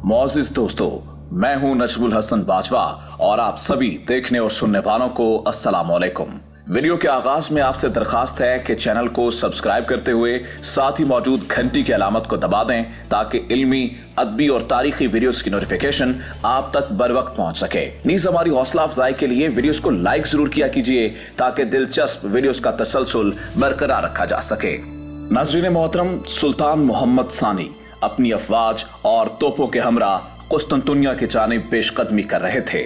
मोअज़्ज़िज़ दोस्तों, मैं हूं नजमुल हसन बाजवा और आप सभी देखने और सुनने वालों को अस्सलाम वालेकुम। वीडियो के आगाज में आपसे दरखास्त है कि चैनल को सब्सक्राइब करते हुए साथ ही मौजूद घंटी की अलामत को दबा दें ताकि इल्मी, अदबी और तारीखी वीडियोस की नोटिफिकेशन आप तक बर वक्त पहुंच सके। नीज हमारी हौसला अफजाई के लिए वीडियोस को लाइक जरूर किया कीजिए ताकि दिलचस्प वीडियोस का तसलसल बरकरार रखा जा सके। नाज़रीन मोहतरम, सुल्तान मोहम्मद सानी अपनी अफवाज और तोपों के हमरा कुस्तुनतुनिया की जानिब पेशकदमी कर रहे थे।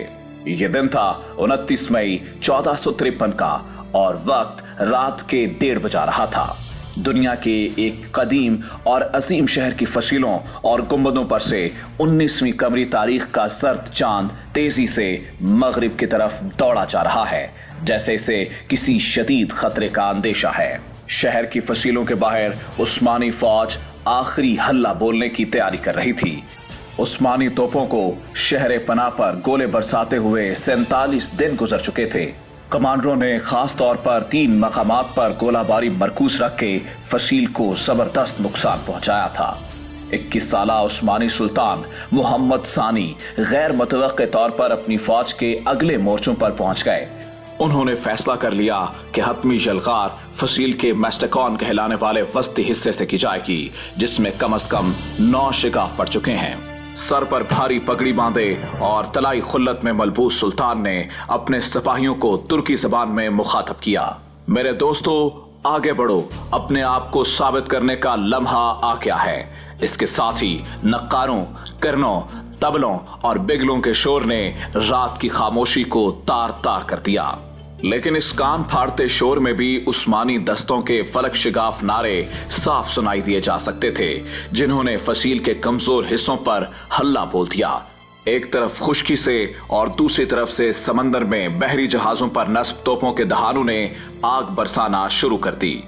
ये दिन था 29 मई 1453 का और वक्त रात के 1:30 बजा रहा था। दुनिया के एक कदीम और अजीम शहर की फसीलों और गुंबदों पर से 19वीं कमरी तारीख का जर्द चांद तेजी से मगरिब की तरफ दौड़ा जा रहा है, जैसे इसे किसी शदीद खतरे का अंदेशा है। शहर की फसीलों के बाहर उस्मानी फौज आखिरी हल्ला बोलने की तैयारी कर रही थी। उस्मानी तोपों को शहर पनाह पर गोले बरसाते हुए 47 दिन गुजर चुके थे। कमांडरों ने खास तौर पर 3 मकामात पर गोलाबारी मरकूज रख के फसील को जबरदस्त नुकसान पहुंचाया था। 21 साला उस्मानी सुल्तान मोहम्मद सानी गैर मुतवक्के तौर पर अपनी फौज के अगले मोर्चों पर पहुंच गए। उन्होंने फैसला कर लिया कि हतमी जलगार फसील के मैस्टकॉन कहलाने वाले वस्ती हिस्से से की जाएगी, जिसमें कम से कम 9 शिगाफ पड़ चुके हैं। सर पर भारी पगड़ी बांधे और तलाई खुल्लत में मलबूस सुल्तान ने अपने सिपाहियों को तुर्की जबान में मुखातब किया। मेरे दोस्तों, आगे बढ़ो, अपने आप को साबित करने का लम्हा आ गया है। इसके साथ ही नक्कारों, करनों, तबलों और बिगलों के शोर ने रात की खामोशी को तार तार कर दिया। लेकिन इस कान फाड़ते शोर में भी उस्मानी दस्तों के फलक शिगाफ नारे साफ सुनाई दिए जा सकते थे, जिन्होंने फसील के कमजोर हिस्सों पर हल्ला बोल दिया। एक तरफ खुश्की से और दूसरी तरफ से समंदर में बहरी जहाजों पर नस्ब तोपों के दहानों ने आग बरसाना शुरू कर दी।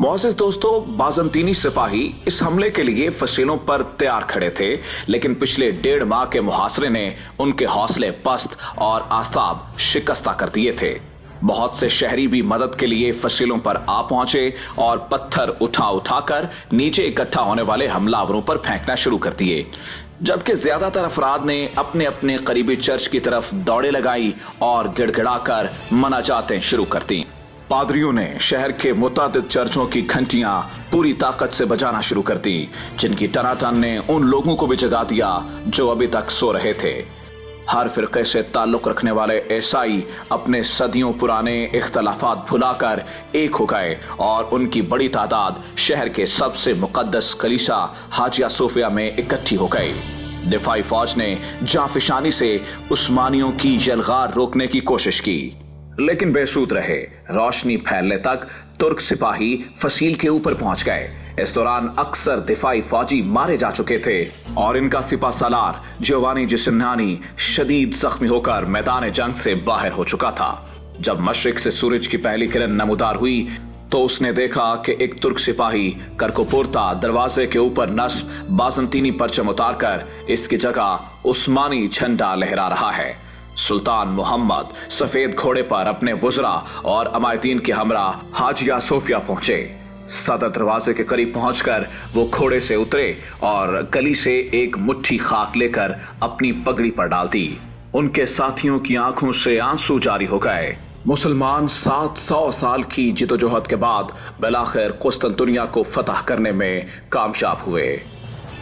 मोअज़्ज़िज़ दोस्तों, बाज़ंतीनी सिपाही इस हमले के लिए फसीलों पर तैयार खड़े थे, लेकिन पिछले 1.5 माह के मुहासरे ने उनके हौसले पस्त और आस्ताब शिकस्ता कर दिए थे। बहुत से शहरी भी मदद के लिए फसीलों पर आ पहुंचे और पत्थर उठा उठाकर नीचे इकट्ठा होने वाले हमलावरों पर फेंकना शुरू कर दिए, जबकि ज्यादातर अफराद ने अपने अपने करीबी चर्च की तरफ दौड़े लगाई और गिड़गिड़ाकर मनाजातें शुरू कर दी। पादरियों ने शहर के मुतादिद चर्चों की घंटियां पूरी ताकत से बजाना शुरू कर दी, जिनकी टनाटन ने उन लोगों को भी जगा दिया जो अभी तक सो रहे थे। हर फिरके से ताल्लुक रखने वाले ईसाई अपने सदियों पुराने इख्तलाफात भुलाकर एक हो गए और उनकी बड़ी तादाद शहर के सबसे मुकद्दस कलीसा हाजिया सोफिया में इकट्ठी हो गई। दिफाई फौज ने जाफिशानी से उस्मानियों की जलगार रोकने की कोशिश की, लेकिन बेसूद रहे। रोशनी फैलने तक तुर्क सिपाही फसील के ऊपर पहुंच गए। इस दौरान अक्सर दिफाई फौजी मारे जा चुके थे और इनका सिपा सालार जियोवानी जिसिन्नानी शदीद जख्मी होकर मैदान जंग से बाहर हो चुका था। जब मशरिक से सूरज की पहली किरण नमूदार हुई तो उसने देखा कि एक तुर्क सिपाही करकोपुर्ता दरवाजे के ऊपर नस्ब बाज़ंतीनी परचम उतारकर इसकी जगह उस्मानी झंडा लहरा रहा है। सुल्तान मोहम्मद सफेद घोड़े पर अपने वुज़रा और अमायतीन के हमरा हाजिया सोफिया पहुंचे। सदर दरवाजे के करीब पहुंचकर वो घोड़े से उतरे और गली से एक मुट्ठी खाक लेकर अपनी पगड़ी पर डाल दी। उनके साथियों की आंखों से आंसू जारी हो गए। मुसलमान 700 साल की जिदोजहद के बाद बिलाखिर कुस्तुनतुनिया को फतह करने में कामयाब हुए।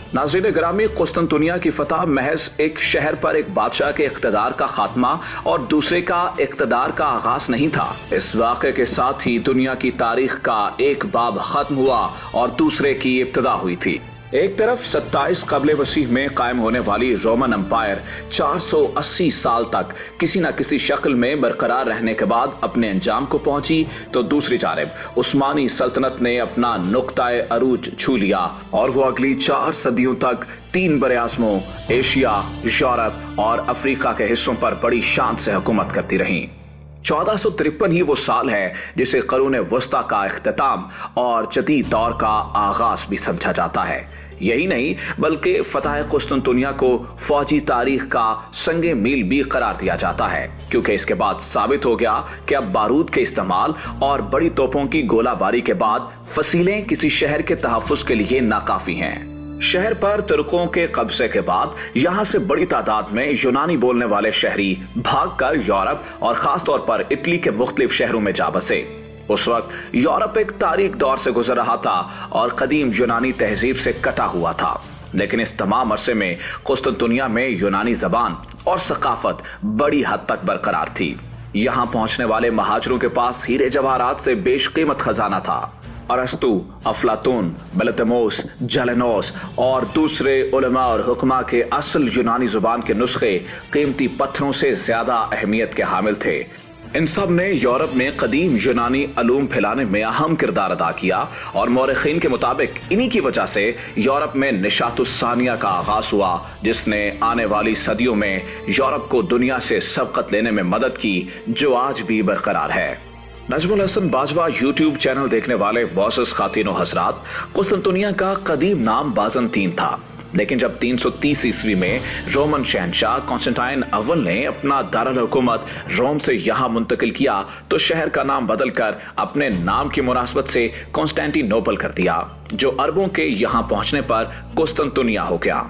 नाज़रीन गिरामी, कुस्तुनतुनिया की फतह महज एक शहर पर एक बादशाह के इक़्तिदार का खात्मा और दूसरे का इक़्तिदार का आगाज नहीं था। इस वाक़े के साथ ही दुनिया की तारीख का एक बाब खत्म हुआ और दूसरे की इब्तिदा हुई थी। एक तरफ 27 क़ब्ल मसीह में कायम होने वाली रोमन एम्पायर 480 साल तक किसी न किसी शक्ल में बरकरार रहने के बाद अपने अंजाम को पहुंची, तो दूसरी जानिब उस्मानी सल्तनत ने अपना नुक्ताए अरूज छू लिया और वो अगली 4 सदियों तक 3 बरे-आज़मों एशिया, यूरोप और अफ्रीका के हिस्सों पर बड़ी शान से हुकूमत करती रहीं। 1453 ही वो साल है जिसे क़रून वस्ता का इख्तिताम और जदीद दौर का आगाज भी समझा जाता है। यही नहीं बल्कि फतह कुस्तुनतुनिया को फौजी तारीख का संगे मील भी करार दिया जाता है, क्योंकि इसके बाद साबित हो गया कि अब बारूद के इस्तेमाल और बड़ी तोपों की गोलाबारी के बाद फसीलें किसी शहर के तहफ़्फ़ुज़ के लिए नाकाफी हैं। शहर पर तुर्कों के कब्जे के बाद यहाँ से बड़ी तादाद में यूनानी बोलने वाले शहरी भागकर यूरोप और खास तौर पर इटली के मुख्तलिफ शहरों में जा बसे। उस वक्त यूरोप एक तारीक दौर से गुजर रहा था और कदीम यूनानी तहजीब से कटा हुआ था, लेकिन इस तमाम अरसे में कुस्तुनतुनिया में यूनानी जबान और सकाफत बड़ी हद तक बरकरार थी। यहाँ पहुंचने वाले महाजरों के पास हीरे जवाहरात से बेशकीमत खजाना था। अरस्तु, अफलातून, बेलतमोस, जलेनोस और दूसरे उलमा और हुक्मा के असल यूनानी जुबान के नुस्खे कीमती पत्थरों से ज्यादा अहमियत के हामिल थे। इन सब ने यूरोप में कदीम यूनानी अलूम फैलाने में अहम किरदार अदा किया और मौरखीन के मुताबिक इन्हीं की वजह से यूरोप में निशातुस्सानिया का आगाज हुआ, जिसने आने वाली सदियों में यूरोप को दुनिया से सबकत लेने में मदद की, जो आज भी बरकरार है। नजमुल हसन बाजवा यूट्यूब चैनल देखने वाले मोअज़्ज़ज़ खातिनों हज़रात, कुस्तुनतुनिया का कदीम नाम बाज़ंतीन था, लेकिन जब 330 ईस्वी में रोमन शहंशाह कॉन्स्टेंटाइन अव्वल ने अपना दारुल हुकूमत रोम से यहाँ मुंतकिल किया तो शहर का नाम बदलकर अपने नाम की मुनासबत से कॉन्स्टेंटिनोपल कर दिया, जो अरबों के यहाँ पहुंचने पर कुस्तुनतुनिया हो गया।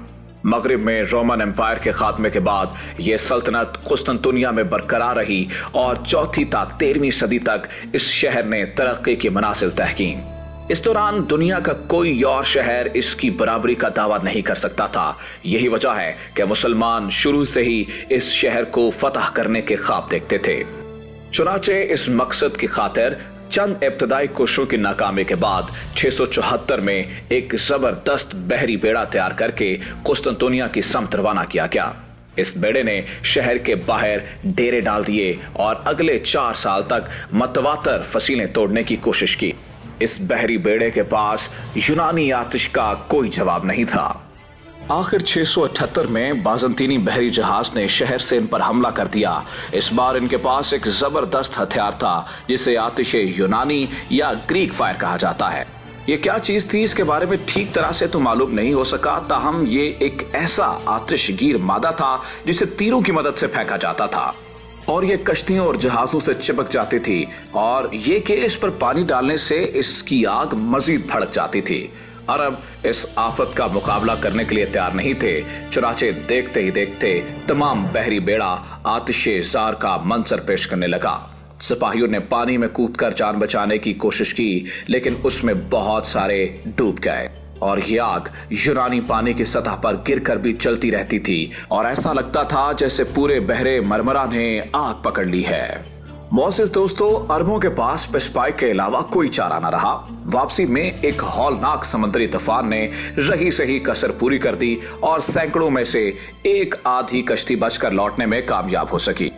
मगरिब में रोमन एम्पायर के खात्मे के बाद यह सल्तनत कुस्तुनतुनिया में बरकरार रही और चौथी ता 13वीं सदी तक इस शहर ने तरक्की की मनासिल तय की। इस दौरान दुनिया का कोई और शहर इसकी बराबरी का दावा नहीं कर सकता था। यही वजह है कि मुसलमान शुरू से ही इस शहर को फतह करने के ख्वाब देखते थे। चुनाचे इस मकसद की खातिर चंद इब्तदाई कोशिशों की नाकामी के बाद 674 में एक जबरदस्त बहरी बेड़ा तैयार करके कुस्तुनतुनिया की समत रवाना किया गया। इस बेड़े ने शहर के बाहर डेरे डाल दिए और अगले 4 साल तक मतवातर फसीलें तोड़ने की कोशिश की। इस बहरी बेड़े के पास यूनानी आतिश का कोई जवाब नहीं था। आखिर 678 में बाज़ंतीनी बहरी जहाज ने शहर से इन पर हमला कर दिया। इस बार इनके पास एक जबरदस्त हथियार था जिसे आतिशे यूनानी या ग्रीक फायर कहा जाता है। ये क्या चीज थी इसके बारे में ठीक तरह से तो मालूम नहीं हो सका, ताहम ये एक ऐसा आतिशगीर मादा था जिसे तीरों की मदद से फेंका जाता था और ये कश्तियों और जहाजों से चिपक जाती थी, और ये कि इस पर पानी डालने से इसकी आग मजीद भड़क जाती थी। अरब इस आफत का मुकाबला करने के लिए तैयार नहीं थे। चुनाचे देखते ही देखते तमाम बहरी बेड़ा आतिशे जार का मंजर पेश करने लगा। सिपाहियों ने पानी में कूदकर जान बचाने की कोशिश की, लेकिन उसमें बहुत सारे डूब गए और ये आग यूनानी पानी की सतह पर गिरकर भी चलती रहती थी और ऐसा लगता था जैसे पूरे बहरे मरमरा ने आग पकड़ ली है। मोअज़्ज़ज़ दोस्तों, अरबों के पास पेशपाई के अलावा कोई चारा न रहा। वापसी में एक हौलनाक समुद्री तूफान ने रही सही कसर पूरी कर दी और सैकड़ों में से एक आधी कश्ती बचकर लौटने में कामयाब हो सकी।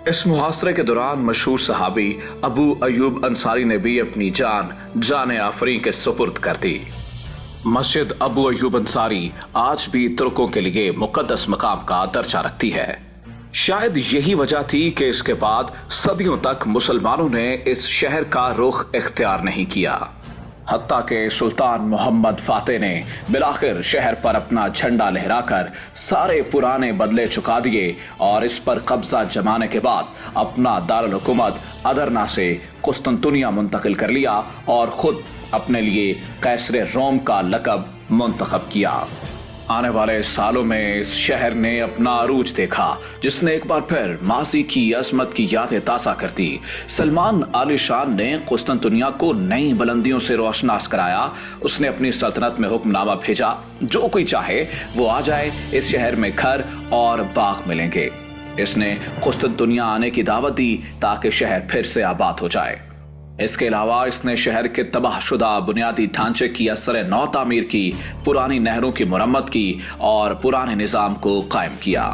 इस मुहासरे के दौरान मशहूर सहाबी अबू अयूब अंसारी ने भी अपनी जान आफरी के सुपुर्द कर दी। मस्जिद अबू अयूब अंसारी आज भी तुर्कों के लिए मुकद्दस मकाम का दर्जा रखती है। शायद यही वजह थी कि इसके बाद सदियों तक मुसलमानों ने इस शहर का रुख इख्तियार नहीं किया। हत्ता के सुल्तान मोहम्मद फातेह ने बिलाखिर शहर पर अपना झंडा लहराकर सारे पुराने बदले चुका दिए और इस पर कब्जा जमाने के बाद अपना दारुल हुकूमत अदरना से कुस्तुनतुनिया मुंतकिल कर लिया और खुद अपने लिए कैसरे रोम का लक़ब मुंतखब किया। आने वाले सालों में इस शहर ने अपना अरूज देखा, जिसने एक बार फिर माजी की अजमत की यादें ताज़ा कर दी। सलमान आलिशान ने कुस्तुनतुनिया को नई बुलंदियों से रोशनास कराया। उसने अपनी सल्तनत में हुक्मनामा भेजा, जो कोई चाहे वो आ जाए, इस शहर में घर और बाग मिलेंगे। इसने कुस्तुनतुनिया आने की दावत दी ताकि शहर फिर से आबाद हो जाए। इसके अलावा इसने शहर के तबाहशुदा बुनियादी ढांचे की असर नौ तामीर की, पुरानी नहरों की मुरम्मत की और पुराने निजाम को कायम किया।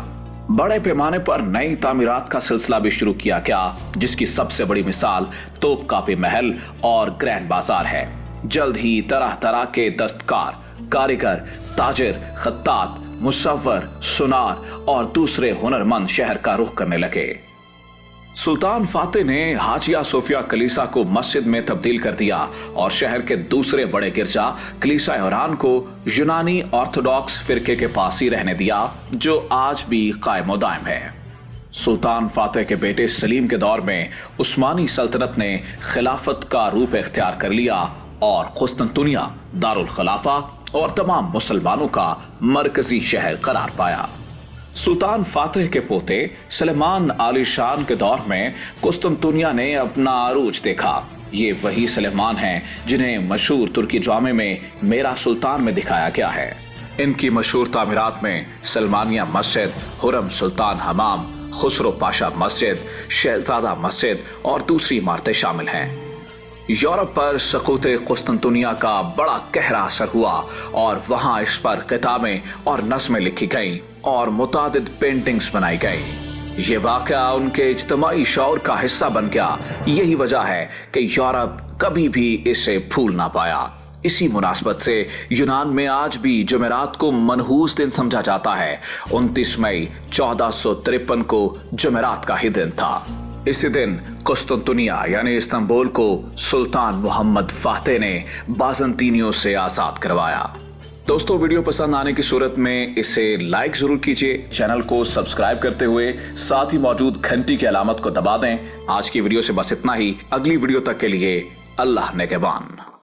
बड़े पैमाने पर नई तामीरात का सिलसिला भी शुरू किया गया, जिसकी सबसे बड़ी मिसाल तोपकापी महल और ग्रैंड बाजार है। जल्द ही तरह तरह के दस्तकार, कारीगर, ताजिर, खत्तात, मुसव्वर, सुनार और दूसरे हुनरमंद शहर का रुख करने लगे। सुल्तान फातेह ने हाजिया सोफिया कलीसा को मस्जिद में तब्दील कर दिया और शहर के दूसरे बड़े गिरजा कलीसा ओरान को यूनानी ऑर्थोडॉक्स फिरके के पास ही रहने दिया, जो आज भी कायम दायम है। सुल्तान फातेह के बेटे सलीम के दौर में उस्मानी सल्तनत ने खिलाफत का रूप इख्तियार कर लिया और कुस्तुनतुनिया दारुल खिलाफा और तमाम मुसलमानों का मरकजी शहर करार पाया। सुल्तान फातिह के पोते सुलेमान आलीशान के दौर में कुस्तुनतुनिया ने अपना अरूज देखा। ये वही सुलेमान हैं जिन्हें मशहूर तुर्की ड्रामे में मेरा सुल्तान में दिखाया गया है। इनकी मशहूर तामीरात में सलमानिया मस्जिद, हुरम सुल्तान हमाम, खुसरो पाशा मस्जिद, शहजादा मस्जिद और दूसरी इमारतें शामिल हैं। यूरोप पर सकूत कुस्तुनतुनिया का बड़ा गहरा असर हुआ और वहां इस पर किताबें और नज़्में लिखी गईं और मुतादिद पेंटिंग्स बनाई गई। ये वाक़या उनके इज्तिमाई शौर का हिस्सा बन गया। यही वजह है कि यूरोप कभी भी इसे भूल ना पाया। इसी मुनासबत से यूनान में आज भी जुमेरात को मनहूस दिन समझा जाता है। 29 मई 1453 को जुमेरात का ही दिन था। इसी दिन कुस्तुनतुनिया यानी इस्तांबुल को सुल्तान मोहम्मद फातिह ने बाज़ंतीनियों से आजाद करवाया। दोस्तों, वीडियो पसंद आने की सूरत में इसे लाइक जरूर कीजिए, चैनल को सब्सक्राइब करते हुए साथ ही मौजूद घंटी की अलामत को दबा दें। आज की वीडियो से बस इतना ही। अगली वीडियो तक के लिए अल्लाह नेगेबान।